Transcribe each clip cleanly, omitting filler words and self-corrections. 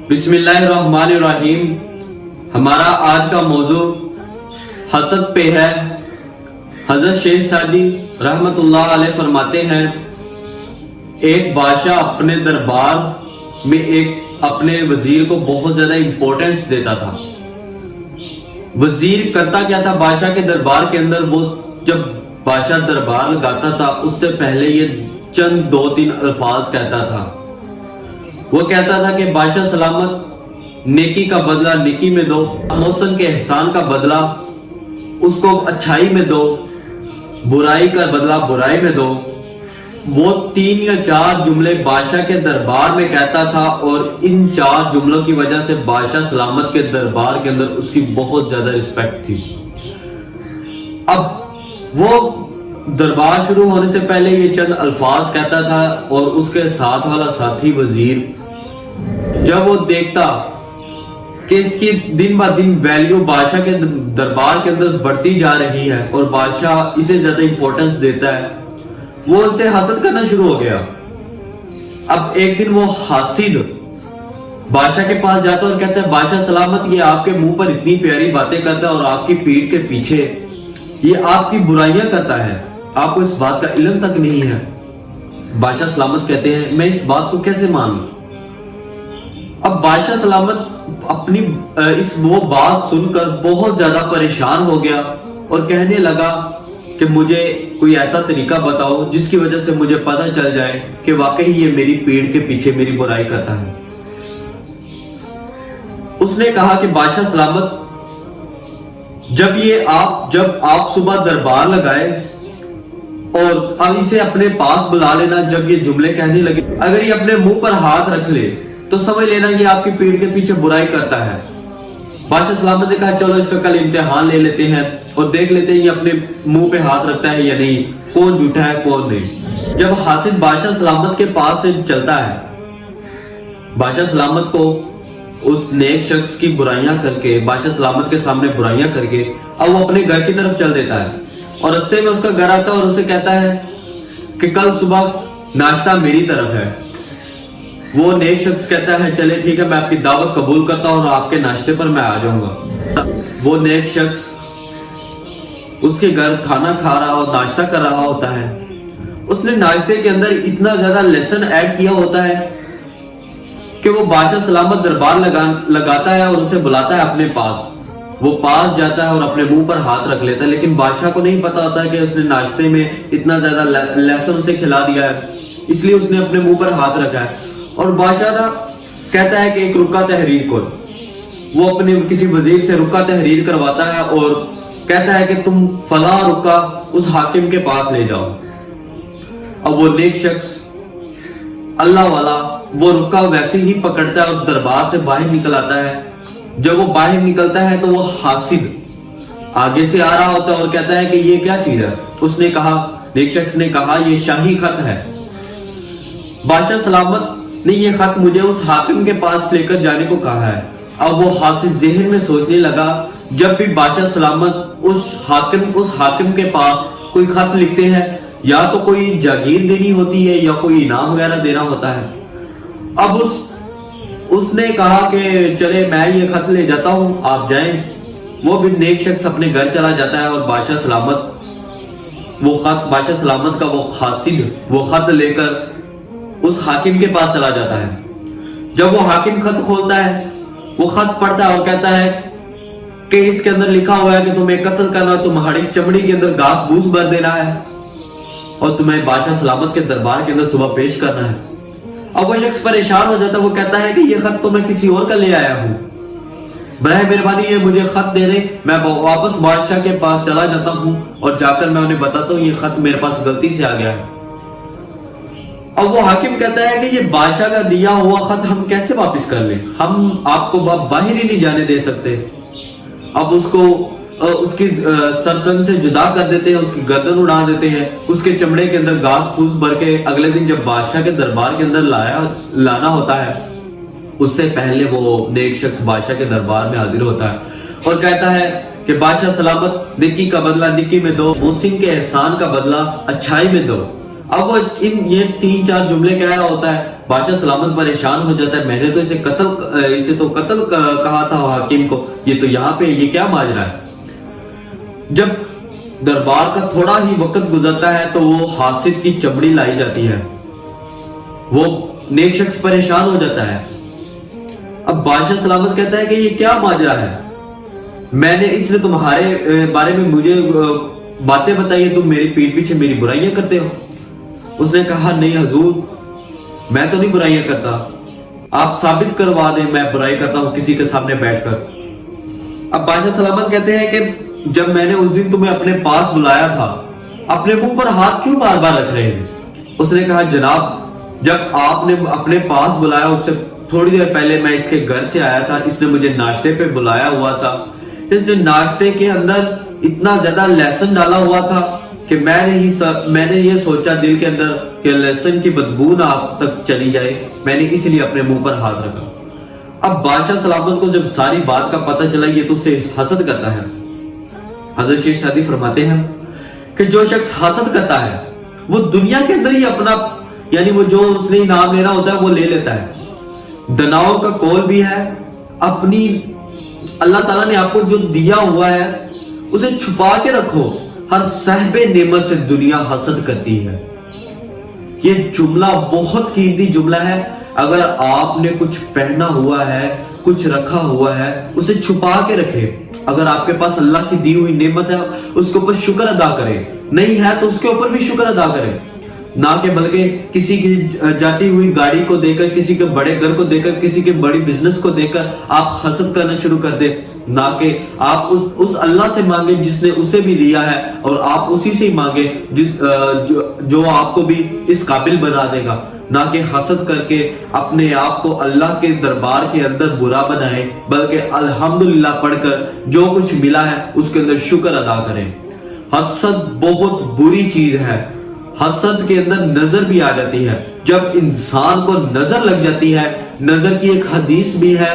बिस्मिल्लाहिर्रहमानिर्रहीम। हमारा आज का मौजू हसद पे है। हजरत शेख सादी रहमतुल्लाह अलैह फरमाते हैं, एक बादशाह अपने दरबार में एक अपने वजीर को बहुत ज्यादा इंपॉर्टेंस देता था। वजीर करता क्या था, बादशाह के दरबार के अंदर वो जब बादशाह दरबार लगाता था उससे पहले ये चंद 2-3 अल्फाज कहता था। वो कहता था कि बादशाह सलामत, नेकी का बदला नेकी में दो, मौसम के एहसान का बदला उसको अच्छाई में दो, बुराई का बदला बुराई में दो। वो 3 या 4 जुमले बादशाह के दरबार में कहता था और इन 4 जुमलों की वजह से बादशाह सलामत के दरबार के अंदर उसकी बहुत ज्यादा रिस्पेक्ट थी। अब वो दरबार शुरू होने से पहले ये चंद अल्फाज कहता था और उसके साथ वाला साथी वजीर जब वो देखता कि इसकी दिन ब दिन वैल्यू बादशाह के दरबार के अंदर बढ़ती जा रही है और बादशाह इसे ज्यादा इंपॉर्टेंस देता है, वो उसे हासिल करना शुरू हो गया। अब एक दिन वो हासिद बादशाह के पास जाता और कहता है, बादशाह सलामत, ये आपके मुंह पर इतनी प्यारी बातें करता है और आपकी पीठ के पीछे ये आपकी बुराइयां करता है, आपको इस बात का इल्म तक नहीं है। बादशाह सलामत कहते हैं, मैं इस बात को कैसे मानूं। अब बादशाह सलामत अपनी इस वो बात सुनकर बहुत ज्यादा परेशान हो गया और कहने लगा कि मुझे कोई ऐसा तरीका बताओ जिसकी वजह से मुझे पता चल जाए कि वाकई ये मेरी पीठ के पीछे मेरी बुराई करता है। उसने कहा कि बादशाह सलामत, जब आप सुबह दरबार लगाए और अब इसे अपने पास बुला लेना, जब ये जुमले कहने लगे, अगर ये अपने मुंह पर हाथ रख ले तो समझ लेना ये आपकी पीठ के पीछे बुराई करता है। बादशाह सलामत ने कहा, चलो इसका कल इम्तिहान ले लेते हैं और देख लेते हैं ये अपने मुंह पे हाथ रखता है या नहीं, कौन झूठा है कौन नहीं। जब हासिद बादशाह सलामत के पास से चलता है, बादशाह सलामत को उस नेक शख्स की बुराइयां करके, बादशाह सलामत के सामने बुराइयां करके अब वो अपने घर की तरफ चल देता है और रास्ते में उसका घर आता है और उसे कहता है कि कल सुबह नाश्ता मेरी तरफ है। वो नेक शख्स कहता है, चले ठीक है, मैं आपकी दावत कबूल करता हूं और आपके नाश्ते पर मैं आ जाऊंगा। वो नेक शख्स उसके घर खाना खा रहा और नाश्ता कर रहा होता है। उसने नाश्ते के अंदर इतना ज्यादा लेसन ऐड किया होता है कि वो बादशाह सलामत दरबार लगाता है और उसे बुलाता है अपने पास। वो पास जाता है और अपने मुंह पर हाथ रख लेता है, लेकिन बादशाह को नहीं पता होता है कि उसने नाश्ते में इतना ज्यादा लेसन उसे खिला दिया है, इसलिए उसने अपने मुंह पर हाथ रखा है। और बादशाह कहता है कि एक रुका तहरीर को, वो अपने किसी वजीर से रुका तहरीर करवाता है और कहता है कि तुम फला रुका उस हाकिम के पास ले जाओ। अब वो नेक शख्स अल्लाह वाला वो रुका वैसे ही पकड़ता है और दरबार से बाहर निकल आता है। जब वो बाहर निकलता है तो वो हासिद आगे से आ रहा होता है और कहता है कि ये क्या चीज है। उसने कहा, नेक शख्स ने कहा, ये शाही खत है। बादशाह सलामत ने ये खत मुझे उस हाकिम के पास लेकर जाने को कहा है। अब वो हासिद ज़हन में सोचने लगा, जब भी बादशाह सलामत उस हाकिम के पास कोई खत लिखते हैं या तो कोई जागीर देनी होती है या कोई इनाम वगैरह देना होता है। अब उसने कहा कि चले मैं ये खत ले जाता हूं, आप जाएं। वो भी नेक शख्स अपने घर चला जाता है और बादशाह सलामत का वो हासिद वो खत लेकर उस हाकिम के पास चला जाता है। जब वो हाकिम खत खोलता है, वो खत पढ़ता है और कहता है कि इसके अंदर लिखा हुआ है कि तुम्हें कत्ल करना, तुम्हारी चमड़ी के अंदर घास फूस भर देना है और तुम्हें बादशाह सलामत के दरबार के अंदर सुबह पेश करना है। अब वो शख्स परेशान हो जाता है, वो कहता है कि ये खत तो मैं किसी और का ले आया हूं, बराए मेहरबानी ये मुझे खत दे दे। मैं वापस बादशाह के पास चला जाता हूं और जाकर मैं उन्हें बताता हूं ये खत मेरे पास गलती से आ गया है। अब वो हाकिम कहता है कि ये बादशाह का दिया हुआ खत हम कैसे वापस कर लें, हम आपको बाहर ही नहीं जाने दे सकते। अब उसको उसकी सरतन से जुदा कर देते हैं, उसकी गर्दन उड़ा देते हैं, उसके चमड़े के अंदर घास फूस भर के अगले दिन जब बादशाह के दरबार के अंदर लाना होता है, उससे पहले वो नेक शख्स बादशाह के दरबार में हाजिर होता है और कहता है कि बादशाह सलामत, नेकी का बदला नेकी में दो, मोहसिन के एहसान का बदला अच्छाई में दो। अब वो ये 3-4 जुमले क्या होता है, बादशाह सलामत परेशान हो जाता है, मैंने तो इसे तो कत्ल कहा था हाकिम को, ये तो यहाँ पे ये क्या माजरा है। जब दरबार का थोड़ा ही वक्त गुजरता है तो वो हासिद की चमड़ी लाई जाती है, वो नेक शख्स परेशान हो जाता है। अब बादशाह सलामत कहता है कि ये क्या माजरा है, मैंने इसलिए तुम्हारे बारे में मुझे बातें बताई है, तुम मेरी पीठ पीछे मेरी बुराइयां करते हो। उसने कहा नहीं हजूर, मैं तो नहीं बुराइयां करता, आप साबित करवा दें मैं बुराई करता हूं किसी के सामने बैठकर। अब बादशाह सलामत कहते हैं कि जब मैंने उस दिन तुम्हें अपने पास बुलाया था, अपने मुंह पर हाथ क्यों बार बार रख रहे हैं। उसने कहा जनाब, जब आपने अपने पास बुलाया उससे थोड़ी देर पहले मैं इसके घर से आया था, इसने मुझे नाश्ते पे बुलाया हुआ था, इसने नाश्ते के अंदर इतना ज्यादा लहसुन डाला हुआ था कि मैंने ये सोचा दिल के अंदर कि लहसुन की बदबू ना आप तक चली जाए, मैंने इसलिए अपने मुंह पर हाथ रखा। अब बादशाह सलामत को जब सारी बात का पता चला, ये तो उससे हसद करता है। हज़रत शेख सादी फरमाते हैं कि जो शख्स हसद करता है वो दुनिया के अंदर ही अपना, यानी वो जो उसने इनाम लेना होता है वो ले लेता है। दनाओं का कौल भी है, अपनी अल्लाह ताला ने आपको जो दिया हुआ है उसे छुपा के रखो, हर साहिबे नेमत से दुनिया हसद करती है। ये जुमला बहुत कीमती जुमला है। अगर आपने कुछ पहना हुआ है, कुछ रखा हुआ है, उसे छुपा के रखे। अगर आपके पास अल्लाह की दी हुई नेमत है उसके ऊपर शुक्र अदा करें, नहीं है तो उसके ऊपर भी शुक्र अदा करें, ना कि बल्कि किसी की जाती हुई गाड़ी को देखकर, किसी के बड़े घर को देखकर, किसी के बड़ी बिजनेस को देखकर आप हसद करना शुरू कर दे, ना कि आप उस अल्लाह से मांगे जिसने उसे भी दिया है, और आप उसी से मांगे जो आपको भी इस काबिल बना देगा, ना कि हसद करके अपने आप को अल्लाह के दरबार के अंदर बुरा बनाए, बल्कि अल्हम्दुलिल्लाह पढ़कर जो कुछ मिला है उसके अंदर शुक्र अदा करें। हसद बहुत बुरी चीज है। हसद के अंदर नजर भी आ जाती है। जब इंसान को नजर लग जाती है, नजर की एक हदीस भी है,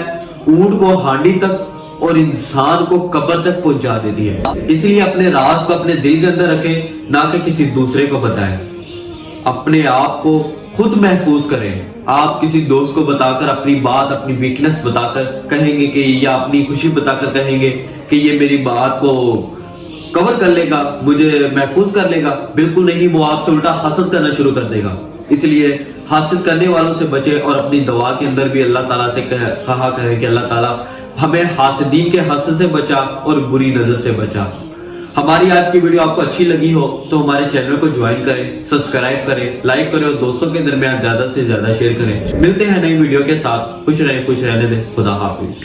ऊंट को हांडी तक और इंसान को कब्र तक पहुंचा देती है। इसलिए अपने राज को अपने दिल के अंदर रखें, ना कि किसी दूसरे को बताएं। अपने आप को खुद महफूज करें। आप किसी दोस्त को बताकर अपनी बात, अपनी वीकनेस बताकर कहेंगे कि, या अपनी खुशी बताकर कहेंगे कि ये मेरी बात को कवर कर लेगा, मुझे महफूज कर लेगा, बिल्कुल नहीं, वो आपसे उल्टा हसद करना शुरू कर देगा। इसलिए हसद करने वालों से बचे, और अपनी दुआ के अंदर भी अल्लाह ताला से कहा करें कि अल्लाह ताला हमें हासिदीन के हसद से बचा और बुरी नजर से बचा। हमारी आज की वीडियो आपको अच्छी लगी हो तो हमारे चैनल को ज्वाइन करें, सब्सक्राइब करें, लाइक करें और दोस्तों के दरमियान ज्यादा से ज्यादा शेयर करें। मिलते हैं नई वीडियो के साथ। खुश रहें, खुश रहने दें। खुदा हाफिज।